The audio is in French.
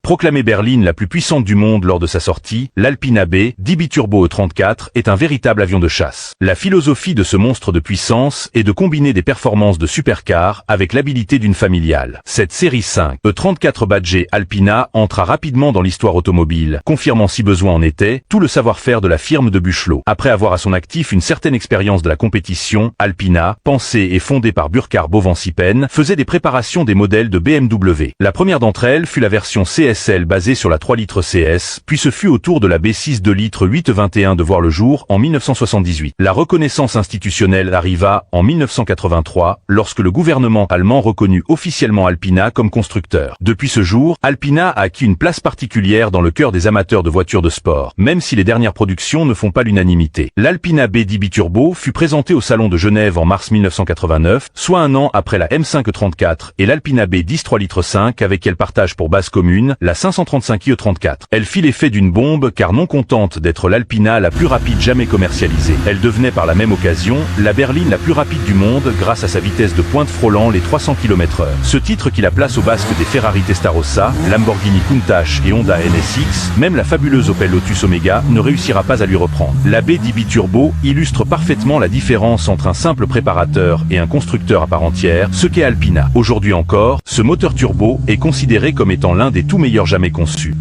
Proclamée berline la plus puissante du monde lors de sa sortie, l'Alpina B, 10 biturbo E34, est un véritable avion de chasse. La philosophie de ce monstre de puissance est de combiner des performances de supercar avec l'habilité d'une familiale. Cette série 5 E34 badgée Alpina entra rapidement dans l'histoire automobile, confirmant si besoin en était tout le savoir-faire de la firme de Buchloh. Après avoir à son actif une certaine expérience de la compétition, Alpina, pensée et fondée par Burkhard Bovancipen, faisait des préparations des modèles de BMW. La première d'entre elles fut la version CSL basée sur la 3 litres CS, puis ce fut au tour de la B6 2 litres 821 de voir le jour en 1978. La reconnaissance institutionnelle arriva en 1983, lorsque le gouvernement allemand reconnut officiellement Alpina comme constructeur. Depuis ce jour, Alpina a acquis une place particulière dans le cœur des amateurs de voitures de sport, même si les dernières productions ne font pas l'unanimité. L'Alpina B10 biturbo fut présentée au Salon de Genève en mars 1989, soit un an après la M5 E34 et l'Alpina B10 3 litres 5 avec elle partage pour base commune la 535i E34. Elle fit l'effet d'une bombe car non contente d'être l'Alpina la plus rapide jamais commercialisée, elle devenait par la même occasion la berline la plus rapide du monde grâce à sa vitesse de pointe frôlant les 300 km/h. Ce titre qui la place au basque des Ferrari Testarossa, Lamborghini Countach et Honda NSX, même la fabuleuse Opel Lotus Omega ne réussira pas à lui reprendre. La B10 biturbo illustre parfaitement la différence entre un simple préparateur et un constructeur à part entière, ce qu'est Alpina. Aujourd'hui encore, ce moteur turbo est considéré comme étant l'un des tout meilleurs jamais conçus.